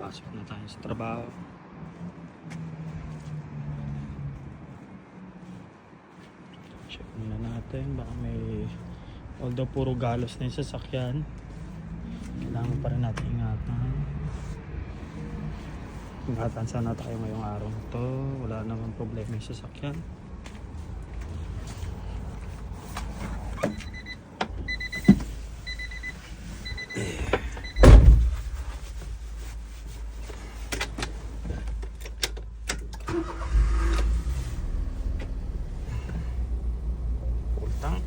Pasok na tayo sa trabaho. Check muna natin, baka may, although puro galos na yung sasakyan, kailangan pa rin natin ingatan sana tayo ngayong araw na to. Wala naman problema yung sasakyan. Putang.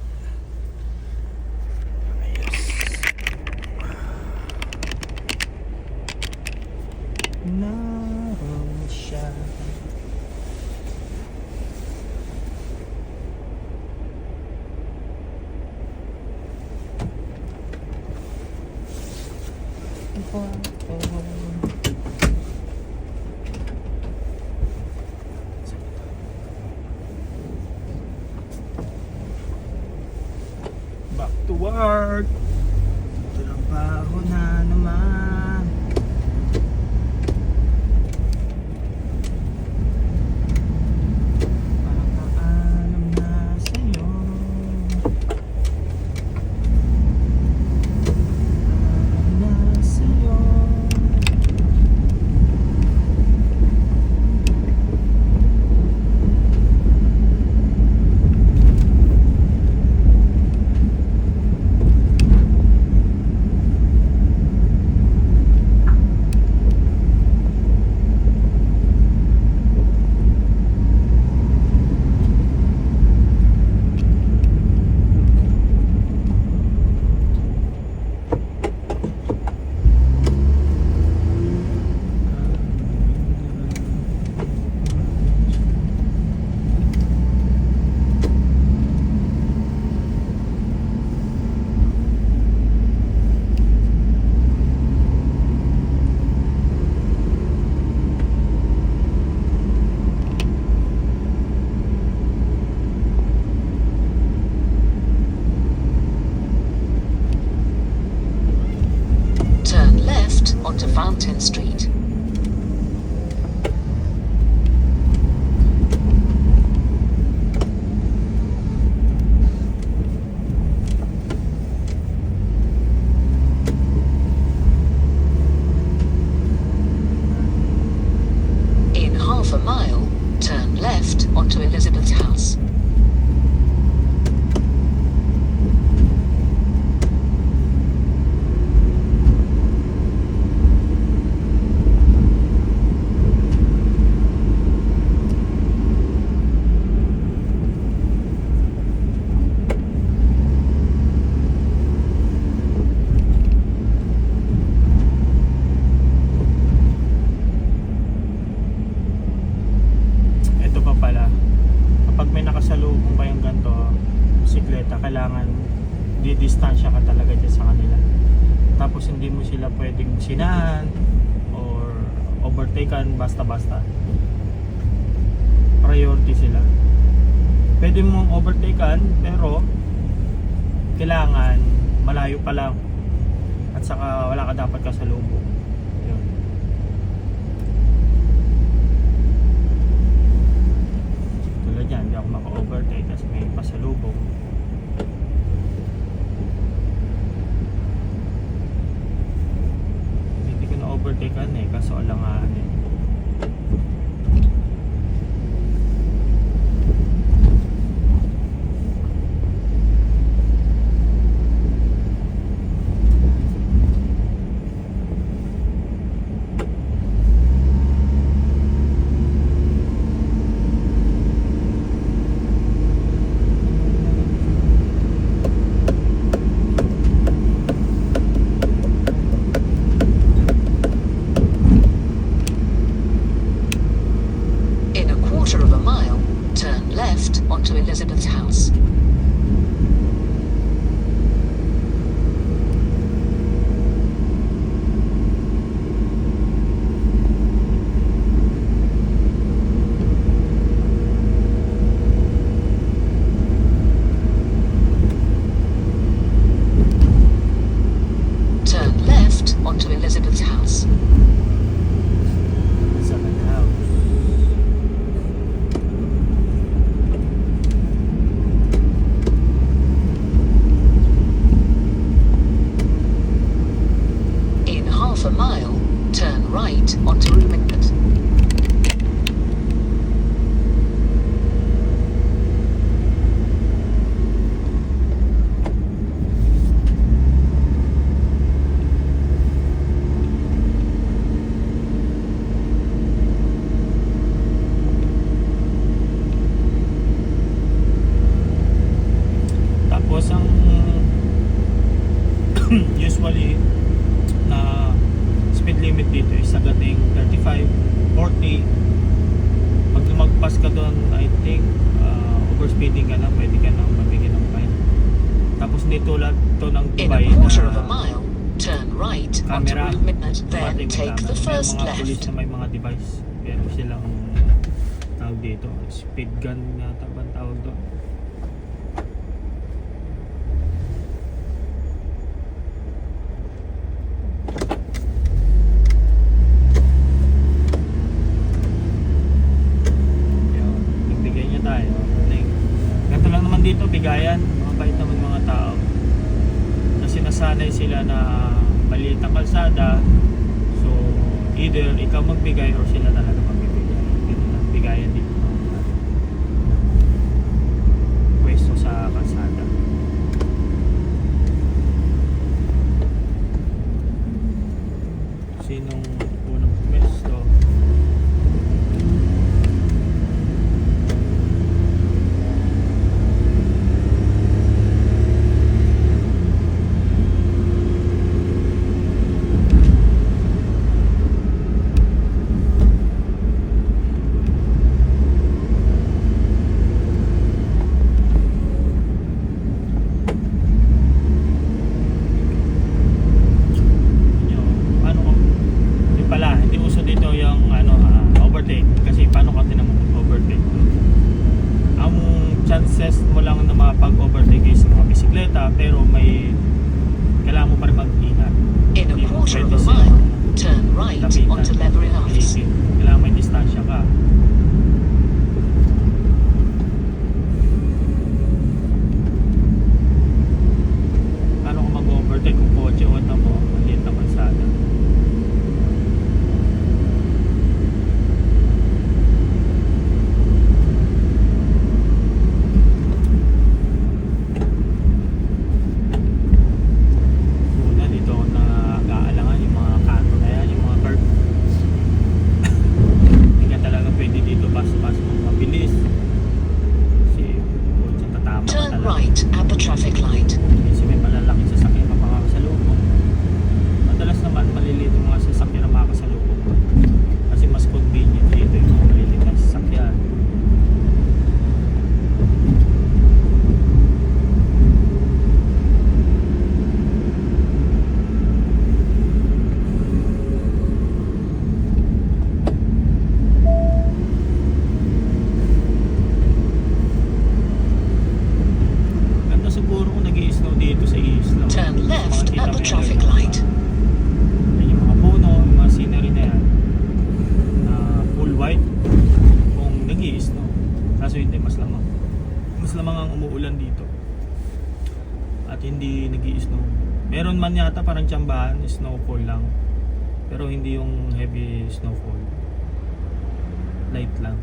Naroon siya. Back to work. Trabaho na naman. Paalam na sa'yo. Paalam na sa'yo. Turn left onto Fountain Street. In half a mile, turn left onto Elizabeth House. Ito pa pala, kapag may nakasalubong kayong ganito bisikleta, kailangan didistansya ka talaga dyan sa kanila. Tapos hindi mo sila pwedeng sinahan or overtaken basta-basta. Priority sila. Pwede mong overtaken pero kailangan malayo pa lang at saka wala ka dapat kasalubong. Yun. Tulad yan, hindi ako maka-overtake kasi may pasalubong. Hindi ko na-overtake kaso alangan eh. half a mile, turn right onto Ilmenit. Tapos ang usually na speed limit dito is sagating 35, 40. Pag lumagpas ka doon, I think overspeeding ka na, pwede ka nang mabigyan ng fine. Tapos dito tulad to ng In a Dubai quarter of a na mile, turn right onto camera, Ilmenit, then automatic take camera. the first May mga police left. na may mga device, pero silang tawag dito, speed gun yata ba ang tawag doon. Yun, nagbigay niya tayo. Like, ganito lang naman dito, bigayan. Mga bait naman mga tao. Kasi nasanay sila na maliit ang kalsada. So, either ikaw magbigay or sila talaga magbibigay. Ganun lang, bigayan dito. Pwesto sa kalsada. Sinong unang pwesto? Yung ano ko, hindi pala, hindi uso dito yung overtake. Kasi paano ka din naman mag-overtake? Ang chances mo lang na makapag-overtake is mga bisikleta, pero may kailangan mo pa rin mag-ingat. In a Hindi mo quarter of pwede a silang mile, turn right lapitan. onto Lebrinoffs. Kasi kailangan may distansya ka. Paano ka mag-overtake kung kotse o mo maliit na kalsada? Una dito ako nag-aalangan yung mga kanto na yan, yung mga curve. Hindi ka talaga pwede dito bas-bas mo mabilis. Kasi kotse tatama ka Turn talaga. right at the traffic light. Kasi may malalaking sasakyan ka makakasalubong. Madalas naman maliliit yung mga sasakyan na makakasalubong. Kasi mas convenient dito yung mga maliliit na sasakyan. Ganda siguro kung nag-i-snow dito sa isla. Turn left Makikita at mo the yan traffic doon, light. yan yung mga puno, yung mga scenery na yan na full white kung nag-i-snow. Kaso hindi, mas lamang ang umuulan dito at hindi nag-i-snow. Meron man yata parang tsambahan, snowfall lang, pero hindi yung heavy snowfall, light lang.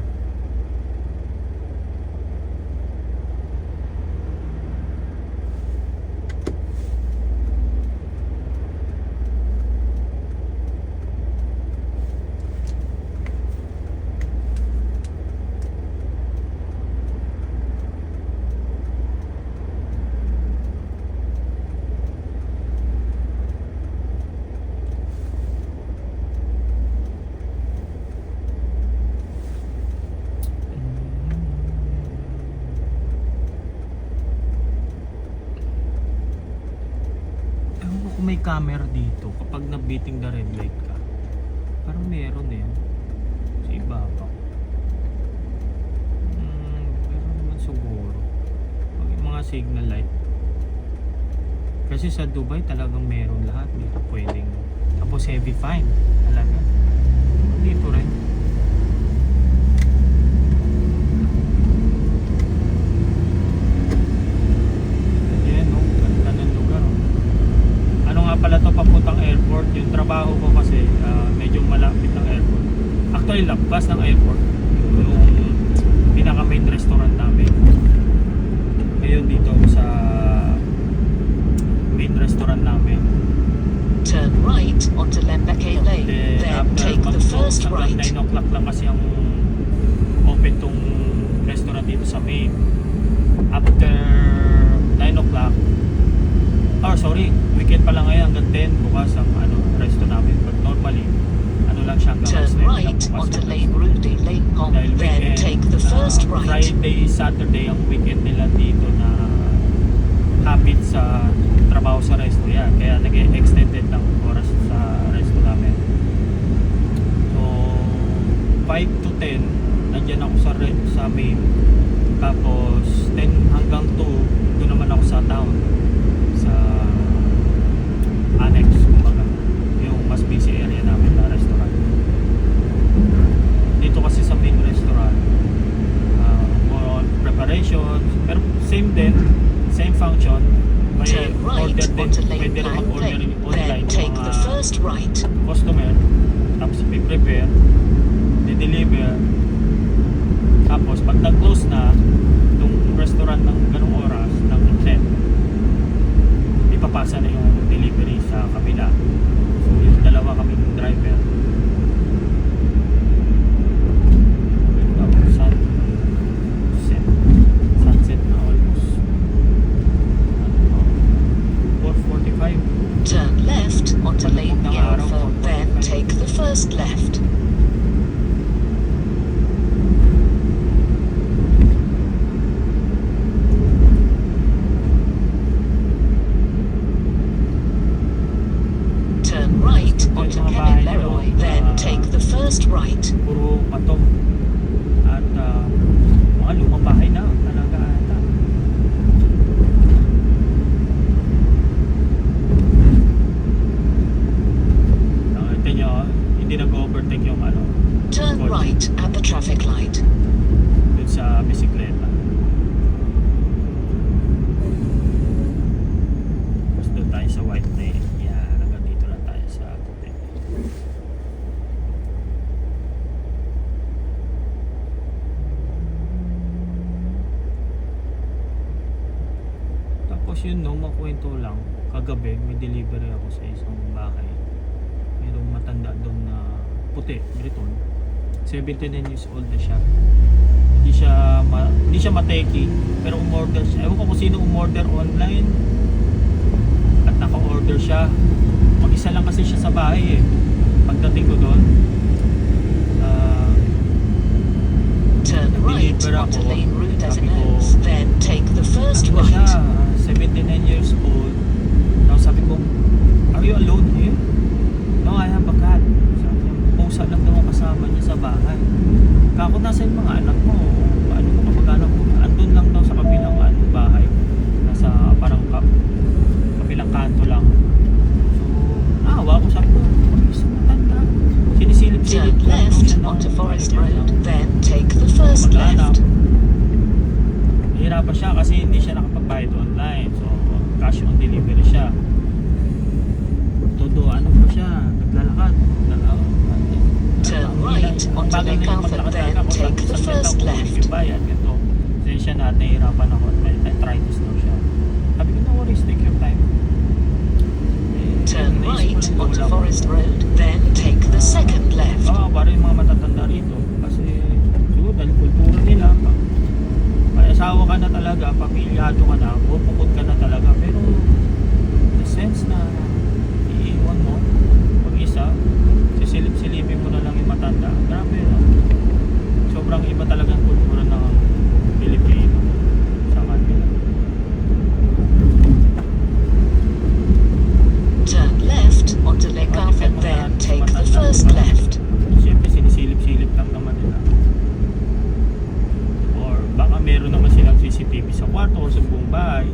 Ewan ko kung may camera dito kapag nabiting the red light ka. Parang meron eh. Sa ibabaw. Meron naman siguro. Pag yung mga signal light. Kasi sa Dubai talagang meron lahat dito pwedeng. Tapos heavy fine. Talaga. Dito rin. Ayan, no? Ganda ng lugar. Oh. Ano nga pala to papuntang airport? airport. Yung trabaho ko kasi medyo malapit ng airport. Actually, labas ng airport. Yung pinaka main restaurant namin. Ngayon dito ako sa main restaurant namin. Turn right onto Lembeke Lane, then take the first right. 9 o'clock lang kasi ang open tong restaurant dito sa main. After 9 o'clock, weekend pa lang ngayon hanggang 10 bukas ang resto namin. But normally, lang siya hanggang Turn 10 right onto Lane Rudy Lane Pong, dahil then weekend, take the first right. Friday, Saturday ang weekend nila dito na habit sa trabaho sa resto yan. Kaya nag-extended ng oras sa resto namin. So 5 to 10 nandiyan ako sa main. Tapos 10 hanggang 2 doon naman ako sa town, sa annex, kumbaga yung mas busy area namin na restaurant. Dito kasi sa main restaurant, more on preparation, pero same function. May Turn right order din, onto Lane pwede rin Pang mag-order Lane, online then ng take the mga first right. customer, tapos i-prepare, di-deliver, tapos pag nag-close na yung restaurant ng ganung oras ng 10, ipapasa na yung delivery sa kabila. So yung dalawa kaming driver, sunset na almost 4:45. Turn left onto Lane Beautiful, then take the first left. Turn right onto Kevin Leroy, then take the first right. Puro patong at mga lumang bahay na talaga ata. Nakita nyo, hindi nag-overtake yung Turn right at the traffic light. dun sa bisikleta. Tapos doon tayo sa white lane. Yan, hanggang dito lang tayo sa puti. Tapos yun makwento lang, kagabi may delivery ako sa isang bahay. Mayroong matanda doon na puti, Briton. 79 years old na siya. Hindi siya mateki, pero umorder siya. Ewan ko kung sino umorder online at naka-order siya. Mag-isa lang kasi siya sa bahay eh. Pagdating ko doon, Turn right deliver ako. onto Lane Rude as Sabi it ko, ends, then take the first ano siya, right. 79 years old. Tapos sabi ko, are you alone here? No, I have a cat. Sabi niya, pusa lang daw ang kasama niya sa bahay. Kako, nasa yung mga anak mo? Ano mo kapag-anak mo? Andun lang daw sa kabilang bahay. Nasa parang kabilang kanto lang. So, naawa ko, sabi ko, mag-isa matanda. Sinisilip-silip Turn lang. left onto Forest Road, then take the first Mag-anak. left. Nahirapan siya kasi hindi siya nakapagbayad online. So, cash on delivery siya. Todo, ano pa siya? Naglalakad. Turn right onto Lake Alfred, then take the first left. Bayad, ganito. Kasi siya na, nahirapan ako at may arthritis daw siya. Sabi ko, no worries, take your time. Turn right onto Forest Road, then take the second left. Parang yung mga matatanda rito. Kasi, siguro, dahil kultura nila, may asawa ka na talaga, pamilyado ka na, pupukod ka na talaga. Pero, the sense na iiwan mo, mag-isa, sisilip-silipin mo na lang yung matanda. Grabe, no? Sobrang iba talaga ang kultura ng Pilipino sa kanila. Turn left onto Lake Alfred, then take the first left. Siyempre, sinisilip-silip lang naman nila. Or baka meron naman silang CCTV sa kwarto o sa buong bahay.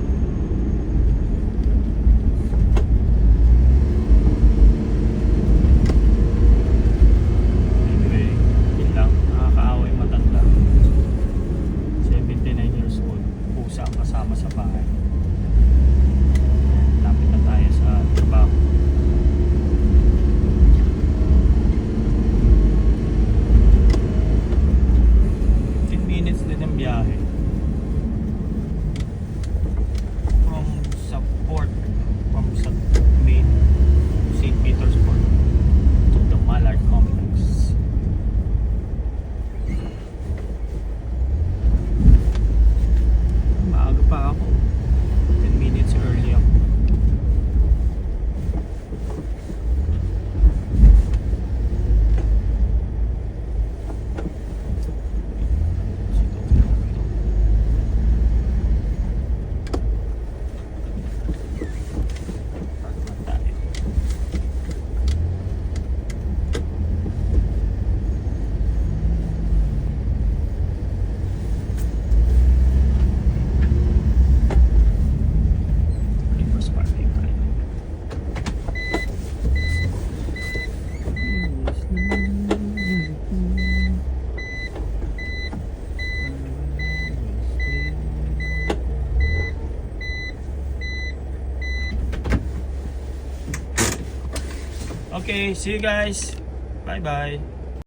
Okay, see you guys. Bye-bye.